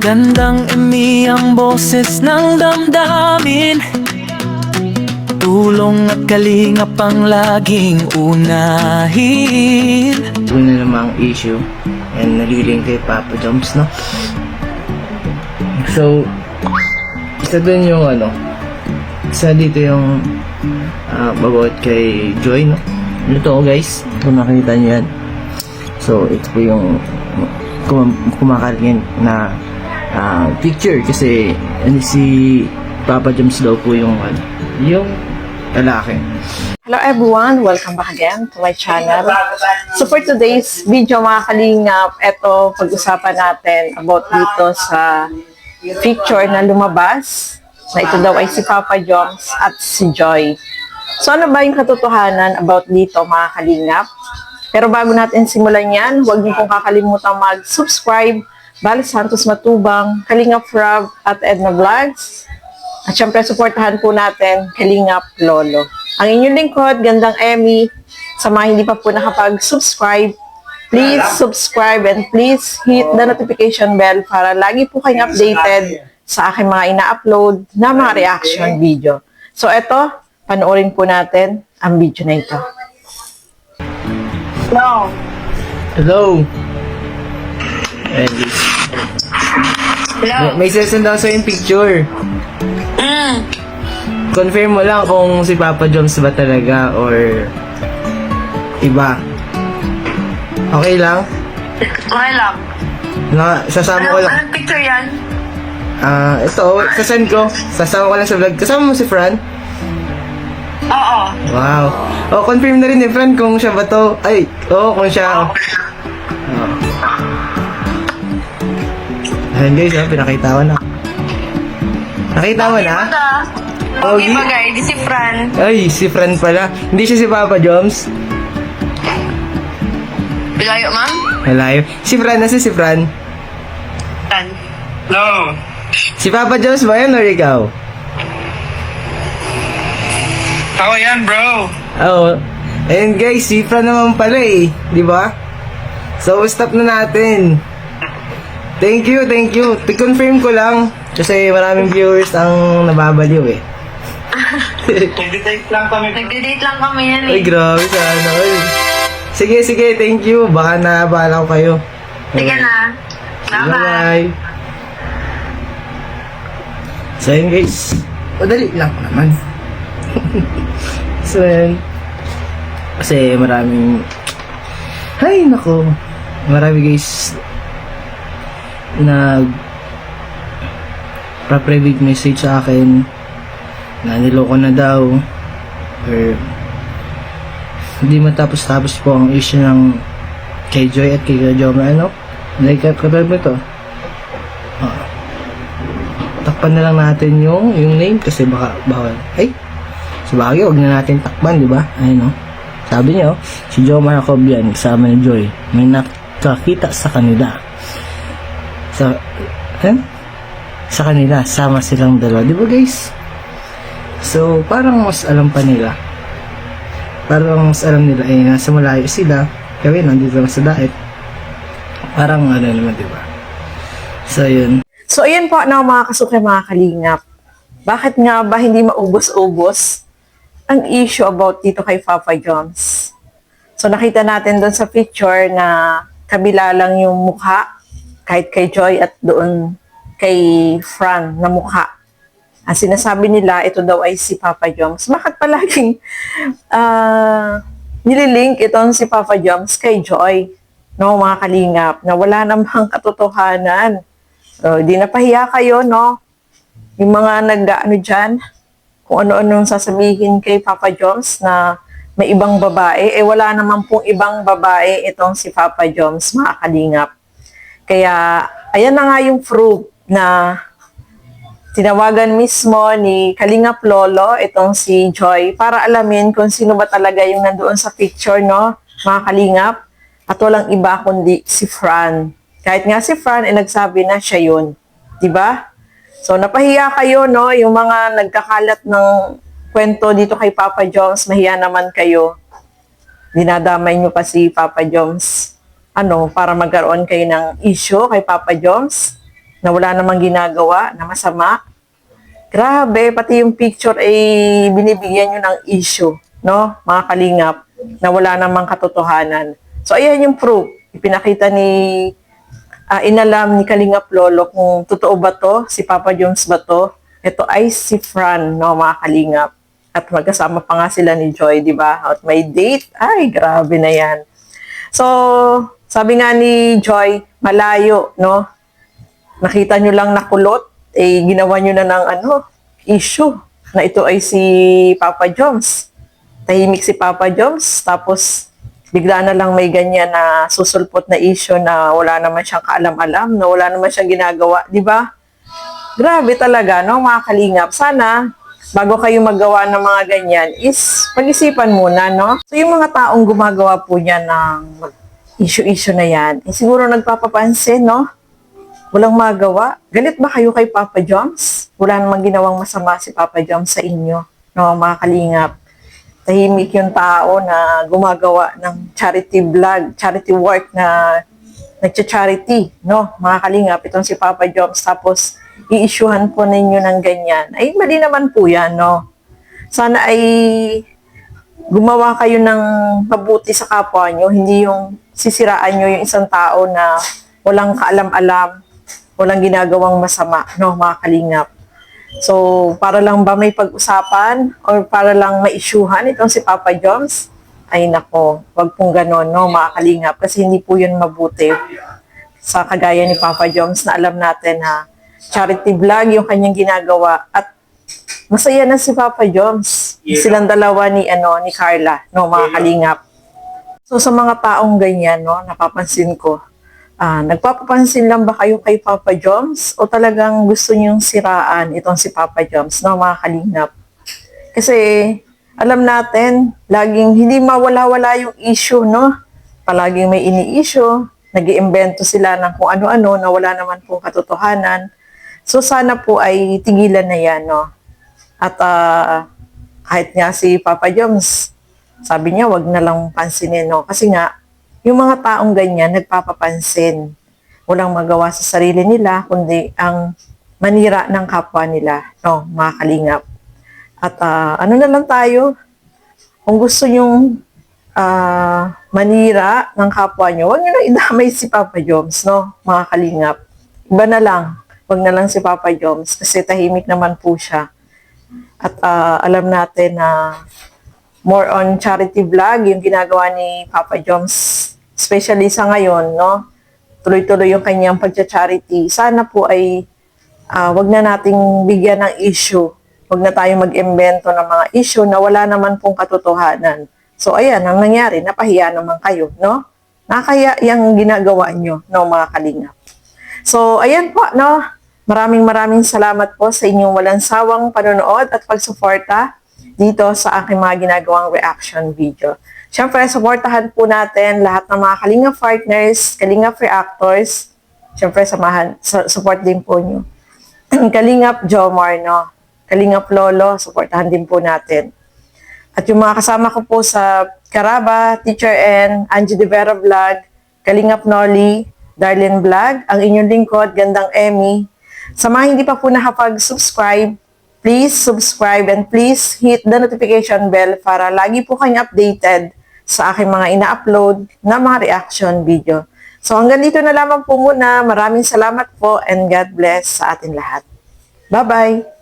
Gandang imi ang boses ng damdamin, tulong at kalingap ang laging unahin. Ito na namang issue and naliling kay Papa Joms, no? So, isa dun yung isa dito yung about kay Joy, no? Ano to, guys? Kung nakita nyo yan. So, ito po yung kumakaringin na picture kasi si Papa Joms daw po yung lalaki. Hello everyone! Welcome back again to my channel. So for today's video mga kalingap, eto pag-usapan natin about dito sa picture na lumabas na ito daw ay si Papa Joms at si Joy. So ano ba yung katotohanan about dito mga kalingap? Pero bago natin simulan yan, huwag niyo pong kakalimutan mag-subscribe, Bal Santos Matubang, Kalingap Rob at Edna Vlogs. At syempre, supportahan po natin Kalingap Lolo. Ang inyong lingkod, Gandang Emmy. Sa mga hindi pa po nakapag-subscribe, please subscribe and please hit the notification bell para lagi po kayong updated sa aking mga ina-upload na mga reaction video. So, eto, panoorin po natin ang video na ito. No. Hello! Hello. May session daw sa yung picture. Confirm mo lang kung si Papa Joms ba talaga or iba. Okay lang? Okay lang. Sasama ko lang. Anong picture yan? Ito, sasend ko. Sasama ko lang sa vlog. Kasama mo si Fran? Oo. Wow. Oh, confirm na rin ni Fran kung siya ba to. Ay, oo, kung siya. Ayan guys, pinakita ko na. Nakita mo na? Okay, bagay. Di si Fran. Ay, si Fran pala. Hindi siya si Papa Joms. Bilayo, ma'am? Malayo. Si Fran, nasa si Fran? Fran. No. Si Papa Joms ba yan or ikaw? Ako yan, bro. Oo. And guys, si Fran naman pala eh. Di ba? So, stop na natin. Thank you, thank you. I-confirm ko lang. Kasi maraming viewers ang nababaliw eh. Nag-date lang kami. Nagde-date lang kami yan Ay, eh. grabe sana. Ay. Sige, sige, thank you. Baka naabala ko kayo. Sige na. Bye-bye. Bye-bye. So yun guys, madali lang naman. So yun, kasi maraming, ay nako, marami guys nag private message sa akin na niloko na daw or hindi matapos-tapos po ang issue ng kay Joy at kay Joma. Like, kapag mo ito takpan na lang natin yung name kasi baka bawal. Ay, sa bagay, huwag na natin takpan, di ba? Ayun, sabi niyo, si Jomar Acobian kasama ni Joy may nakakita sa kanila sa kanila, sama silang dalawa, di ba guys? So, parang mas alam pa nila, parang mas alam nila nasa malayo sila kaya nandito lang sa daet, parang naman, di ba? So, yun. So, ayan po na mga kasuke, mga kalingap. Bakit nga ba hindi maubos-ubos ang issue about dito kay Papa Joms? So, nakita natin doon sa picture na kabila lang yung mukha, kahit kay Joy at doon kay Fran na mukha. Ang sinasabi nila, ito daw ay si Papa Joms. Bakit palaging nililink itong si Papa Joms kay Joy? No, mga kalingap, na wala namang katotohanan. So, di napahiya kayo, no? Yung mga nag-ano dyan, kung ano-anong sasabihin kay Papa Joms na may ibang babae, wala naman pong ibang babae itong si Papa Joms, mga kalingap. Kaya, ayan na nga yung proof na tinawagan mismo ni Kalingap Lolo itong si Joy para alamin kung sino ba talaga yung nandoon sa picture, no, mga kalingap. At walang iba kundi si Fran. Kahit nga si Fran, nagsabi na siya yun. Diba? So, napahiya kayo, no? Yung mga nagkakalat ng kwento dito kay Papa Joms, mahiya naman kayo. Dinadamay nyo pa si Papa Joms. Para magkaroon kayo ng issue kay Papa Joms. na wala namang ginagawa na masama. Grabe, pati yung picture ay binibigyan nyo ng issue, no, mga kalingap, na wala namang katotohanan. So, ayan yung proof. Ipinakita ni inalam ni Kalingap Lolo kung totoo ba to, si Papa Joms ba to. Ito ay si Fran, no, mga kalingap. At magkasama pa nga sila ni Joy, di ba? At may date. Ay, grabe na yan. So, sabi nga ni Joy, malayo, no? Nakita nyo lang nakulot, ginawa nyo na ng issue na ito ay si Papa Joms. Tahimik si Papa Joms, tapos bigla na lang may ganyan na susulpot na issue na wala naman siyang kaalam-alam, na wala naman siyang ginagawa, di ba? Grabe talaga, no, mga kalingap. Sana, bago kayo maggawa ng mga ganyan, is pag-isipan muna, no? So, yung mga taong gumagawa po niya ng issue-issue na yan, siguro nagpapapansin, no? Walang magawa. Galit ba kayo kay Papa Joms? Wala namang ginawang masama si Papa Joms sa inyo, no, mga kalingap. Tahimik yung tao na gumagawa ng charity vlog, charity work na nagcha-charity, no? Mga kalingap, itong si Papa Joms, tapos i-issuehan po ninyo ng ganyan. Ay, mali naman po yan, no? Sana ay gumawa kayo ng mabuti sa kapwa nyo, hindi yung sisiraan nyo yung isang tao na walang kaalam-alam, walang ginagawang masama, no, mga kalingap. So, para lang ba may pag-usapan or para lang ma-issuehan itong si Papa Joms? Ay nako, wag pong ganon, no, mga kalingap, kasi hindi po yun mabuti sa kagaya ni Papa Joms na alam natin na charity vlog yung kanyang ginagawa at masaya na si Papa Joms. Silang dalawa ni Carla, no, mga kalingap. So, sa mga taong ganyan, no, napapansin ko, nagpapapansin lang ba kayo kay Papa Joms o talagang gusto niyong siraan itong si Papa Joms, no, mga kalingap? Kasi alam natin, laging hindi mawala-wala yung issue, no? Palaging may ini-issue, nag-iimbento sila ng kung ano-ano na wala naman pong katotohanan. So sana po ay tigilan na yan, no? At kahit nga si Papa Joms, sabi niya wag na lang pansinin, no? Kasi nga, yung mga taong ganyan, nagpapapansin. Walang magawa sa sarili nila, kundi ang manira ng kapwa nila, no, mga kalingap. At ano na lang tayo, kung gusto nyong manira ng kapwa nyo, huwag nyo na idamay si Papa Joms, no, mga kalingap. Iba na lang, huwag na lang si Papa Joms, kasi tahimik naman po siya. At alam natin na more on charity vlog, yung ginagawa ni Papa Joms, especially sa ngayon, no? Tuloy-tuloy yung kanyang pagcha-charity. Sana po ay wag na nating bigyan ng issue. Wag na tayo mag-imbento ng mga issue na wala naman pong katotohanan. So, ayan, ang nangyari, napahiya naman kayo, no? Nakakaya yung ginagawa nyo, no, mga kalingap. So, ayan po, no? Maraming salamat po sa inyong walang sawang panonood at pagsuporta dito sa aking mga ginagawang reaction video. Siyempre, supportahan po natin lahat ng mga Kalingap partners, Kalingap reactors. Siyempre, support din po nyo. Kalingap Jomar, no? Kalingap Lolo, supportahan din po natin. At yung mga kasama ko po sa Karaba, Teacher N, Angie De Vera Vlog, Kalingap Nolly, Darlene Vlog, ang inyong lingkod, Gandang Emmy. Sa mga hindi pa po nakapag-subscribe, please subscribe and please hit the notification bell para lagi po kayong updated sa aking mga ina-upload na mga reaction video. So hanggang dito na lamang po muna. Maraming salamat po and God bless sa atin lahat. Bye-bye!